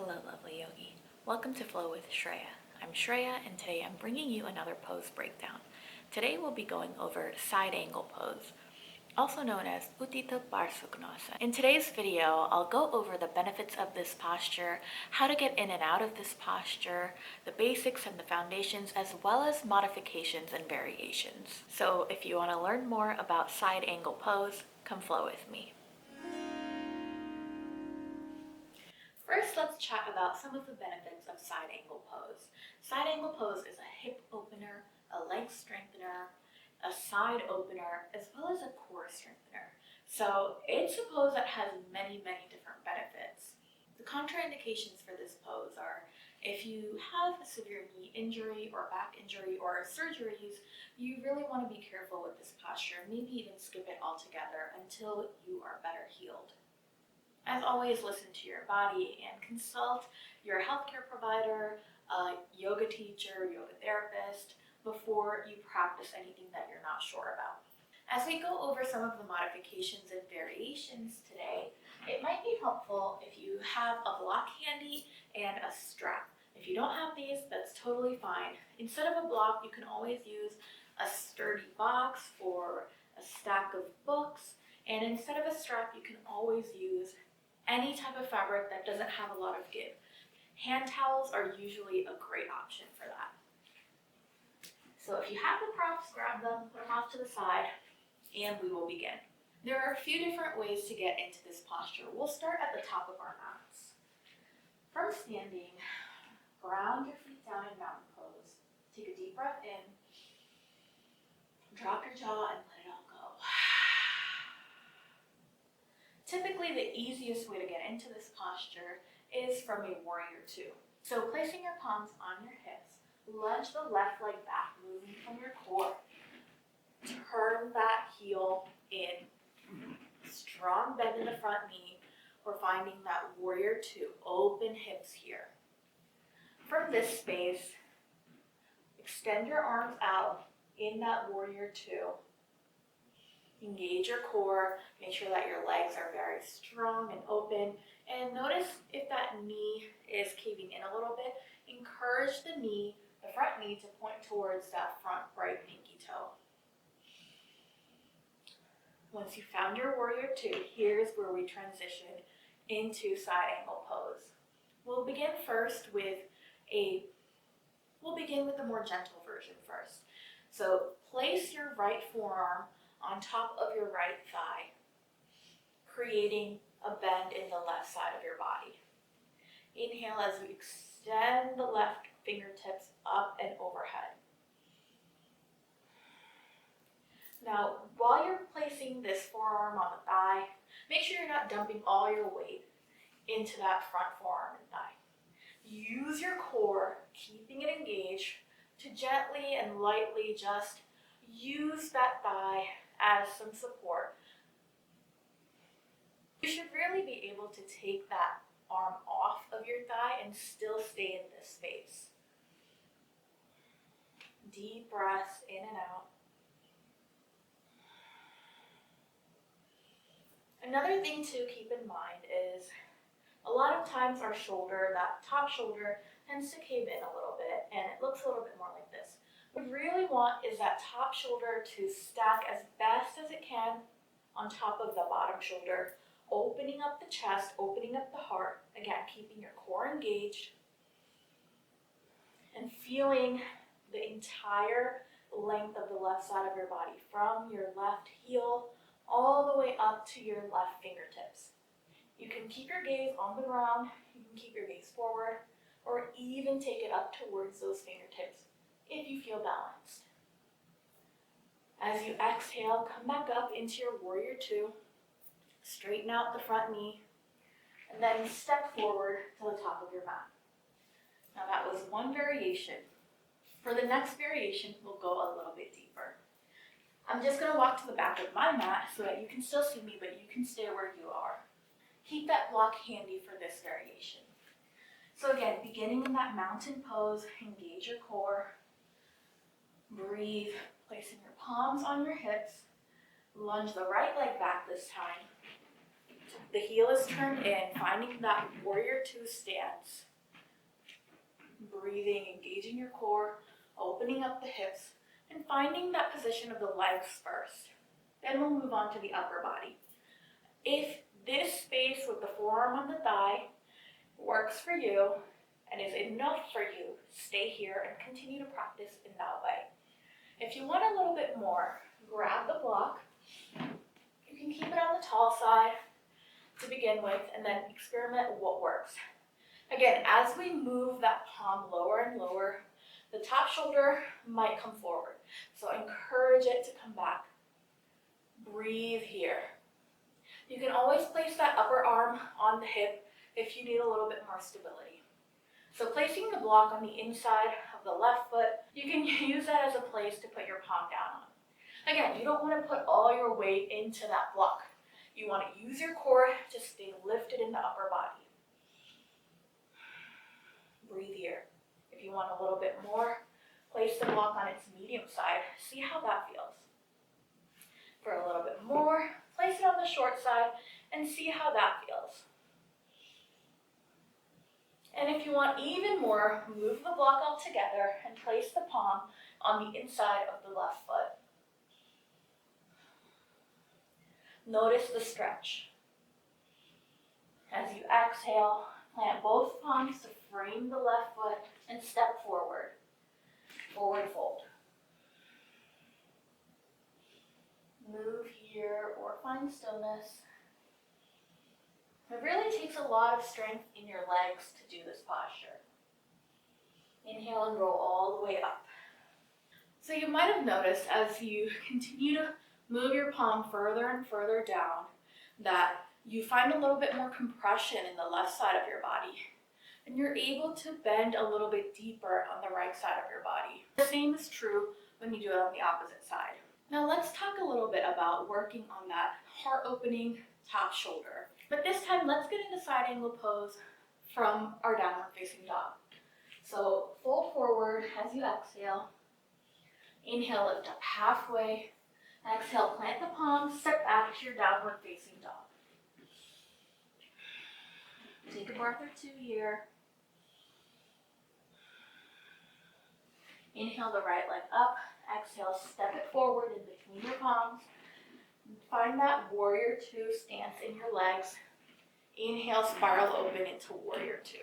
Hello, lovely yogi. Welcome to Flow with Shreya. I'm Shreya, and today I'm bringing you another pose breakdown. Today we'll be going over side angle pose, also known as Utitha Parsvakonasana. In today's video, I'll go over the benefits of this posture, how to get in and out of this posture, the basics and the foundations, as well as modifications and variations. So if you want to learn more about side angle pose, come flow with me. First, let's chat about some of the benefits of side angle pose. Side angle pose is a hip opener, a leg strengthener, a side opener, as well as a core strengthener. So it's a pose that has many different benefits. The contraindications for this pose are if you have a severe knee injury or back injury or surgeries, you really want to be careful with this posture, maybe even skip it altogether until you are better healed. As always, listen to your body and consult your healthcare provider, yoga teacher, yoga therapist before you practice anything that you're not sure about. As we go over some of the modifications and variations today, it might be helpful if you have a block handy and a strap. If you don't have these, that's totally fine. Instead of a block, you can always use a sturdy box or a stack of books. And instead of a strap, you can always use any type of fabric that doesn't have a lot of give. Hand towels are usually a great option for that. So if you have the props, grab them, put them off to the side, and we will begin. There are a few different ways to get into this posture. We'll start at the top of our mats. From standing, ground your feet down in mountain pose. Take a deep breath in, drop your jaw, and let it all go. Typically, the easiest way to get into this posture is from a warrior two. So placing your palms on your hips, lunge the left leg back, moving from your core. Turn that heel in. Strong bend in the front knee. We're finding that warrior two, open hips here. From this space, extend your arms out in that warrior two. Engage your core, make sure that your legs are very strong and open, and notice if that knee is caving in a little bit. Encourage the knee, the front knee, to point towards that front right pinky toe. Once you found your warrior two, here's where we transition into side angle pose. We'll begin with the more gentle version first. So place your right forearm on top of your right thigh, creating a bend in the left side of your body. Inhale as we extend the left fingertips up and overhead. Now, while you're placing this forearm on the thigh, make sure you're not dumping all your weight into that front forearm and thigh. Use your core, keeping it engaged, to gently and lightly just use that thigh as some support. You should really be able to take that arm off of your thigh and still stay in this space. Deep breaths in and out. Another thing to keep in mind is a lot of times our shoulder, that top shoulder, tends to cave in a little bit and it looks a little bit more like this. What we really want is that top shoulder to stack as best as it can on top of the bottom shoulder, opening up the chest, opening up the heart, again, keeping your core engaged and feeling the entire length of the left side of your body, from your left heel all the way up to your left fingertips. You can keep your gaze on the ground, you can keep your gaze forward, or even take it up towards those fingertips if you feel balanced. As you exhale, come back up into your warrior two, straighten out the front knee, and then step forward to the top of your mat. Now that was one variation. For the next variation, we'll go a little bit deeper. I'm just going to walk to the back of my mat so that you can still see me, but you can stay where you are. Keep that block handy for this variation. So again, beginning in that mountain pose, engage your core, breathe, placing your palms on your hips, lunge the right leg back this time, The heel is turned in, finding that warrior two stance. Breathing, engaging your core, opening up the hips, and finding that position of the legs first. Then we'll move on to the upper body. If this space with the forearm on the thigh works for you and is enough for you, stay here and continue to practice in that way. If you want a little bit more, grab the block. You can keep it on the tall side to begin with and then experiment what works. Again, as we move that palm lower and lower, the top shoulder might come forward. So encourage it to come back. Breathe here. You can always place that upper arm on the hip if you need a little bit more stability. So placing the block on the inside of the left foot, you can use that as a place to put your palm down on. Again, you don't want to put all your weight into that block. You want to use your core to stay lifted in the upper body. Breathe here. If you want a little bit more, place the block on its medium side. See how that feels. For a little bit more, place it on the short side and see how that feels. And if you want even more, move the block all together and place the palm on the inside of the left foot. Notice the stretch. As you exhale, plant both palms to frame the left foot and step forward. Forward fold. Move here or find stillness. It really takes a lot of strength in your legs to do this posture. Inhale and roll all the way up. So you might have noticed as you continue to move your palm further and further down that you find a little bit more compression in the left side of your body. And you're able to bend a little bit deeper on the right side of your body. The same is true when you do it on the opposite side. Now let's talk a little bit about working on that heart-opening top shoulder. But this time, let's get into side angle pose from our downward facing dog. So fold forward as you exhale. Inhale, lift up halfway. Exhale, plant the palms, step back to your downward facing dog. Take a breath or two here. Inhale the right leg up. Exhale, step it forward in between your palms. Find that warrior two stance in your legs. Inhale, spiral open into warrior two.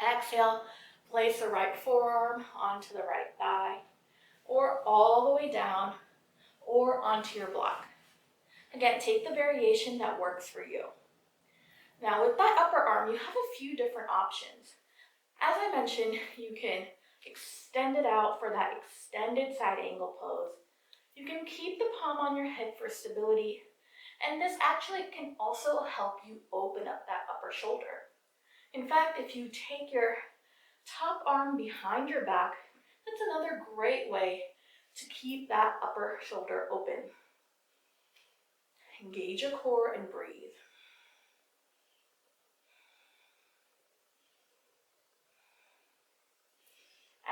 Exhale, place the right forearm onto the right thigh, or all the way down, or onto your block. Again, take the variation that works for you. Now with that upper arm, you have a few different options. As I mentioned, you can extend it out for that extended side angle pose. You can keep the palm on your hip for stability, and this actually can also help you open up that upper shoulder. In fact, if you take your top arm behind your back, that's another great way to keep that upper shoulder open. Engage your core and breathe.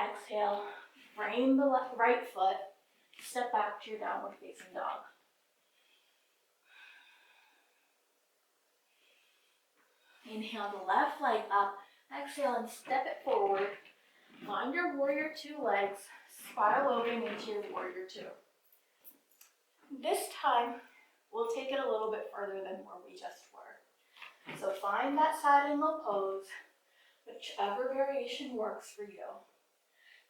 Exhale, frame the right foot, step back to your downward facing dog. Inhale the left leg up, exhale and step it forward. Find your warrior two legs, spiral open into your warrior two. This time, we'll take it a little bit further than where we just were. So find that side angle pose, whichever variation works for you.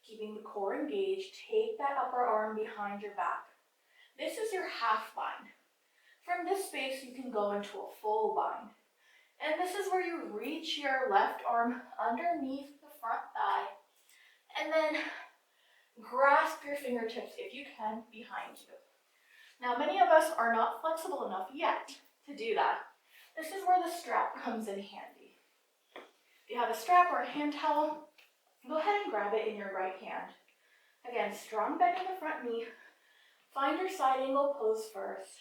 Keeping the core engaged, take that upper arm behind your back. This is your half bind. From this space, you can go into a full bind. And this is where you reach your left arm underneath the front thigh, and then grasp your fingertips, if you can, behind you. Now, many of us are not flexible enough yet to do that. This is where the strap comes in handy. If you have a strap or a hand towel, go ahead and grab it in your right hand. Again, strong bend in the front knee. Find your side angle pose first.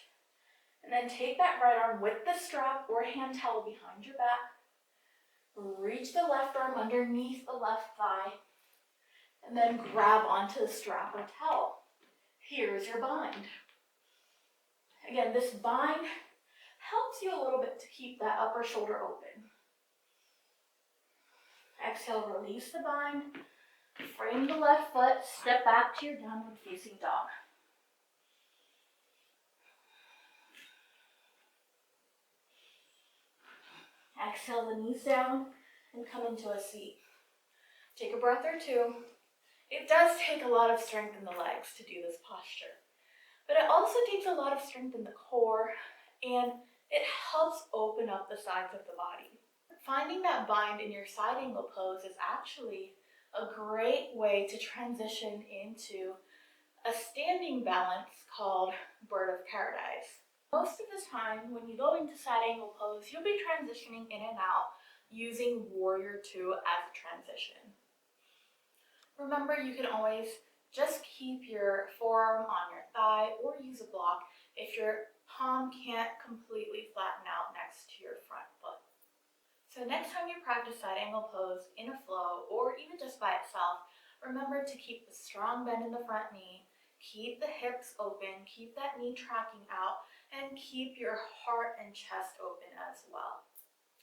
And then take that right arm with the strap or hand towel behind your back. Reach the left arm underneath the left thigh. And then grab onto the strap or towel. Here's your bind. Again, this bind helps you a little bit to keep that upper shoulder open. Exhale, release the bind. Frame the left foot, step back to your downward facing dog. Exhale the knees down and come into a seat. Take a breath or two. It does take a lot of strength in the legs to do this posture, but it also takes a lot of strength in the core, and it helps open up the sides of the body. Finding that bind in your side angle pose is actually a great way to transition into a standing balance called Bird of Paradise. Most of the time, when you go into side angle pose, you'll be transitioning in and out using Warrior 2 as a transition. Remember, you can always just keep your forearm on your thigh or use a block if your palm can't completely flatten out next to your front foot. So next time you practice side angle pose in a flow or even just by itself, remember to keep the strong bend in the front knee, keep the hips open, keep that knee tracking out, and keep your heart and chest open as well.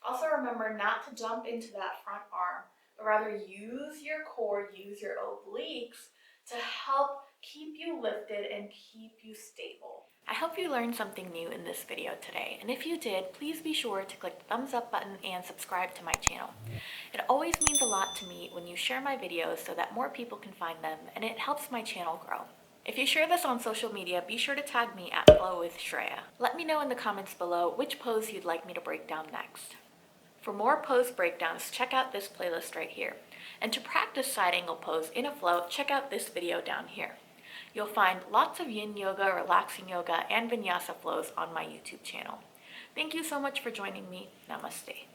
Also remember not to jump into that front arm, but rather use your core, use your obliques to help keep you lifted and keep you stable. I hope you learned something new in this video today, and if you did, please be sure to click the thumbs up button and subscribe to my channel. It always means a lot to me when you share my videos so that more people can find them, and it helps my channel grow. If you share this on social media, be sure to tag me at Flow with Shreya. Let me know in the comments below which pose you'd like me to break down next. For more pose breakdowns, check out this playlist right here. And to practice side angle pose in a flow, check out this video down here. You'll find lots of yin yoga, relaxing yoga, and vinyasa flows on my YouTube channel. Thank you so much for joining me. Namaste.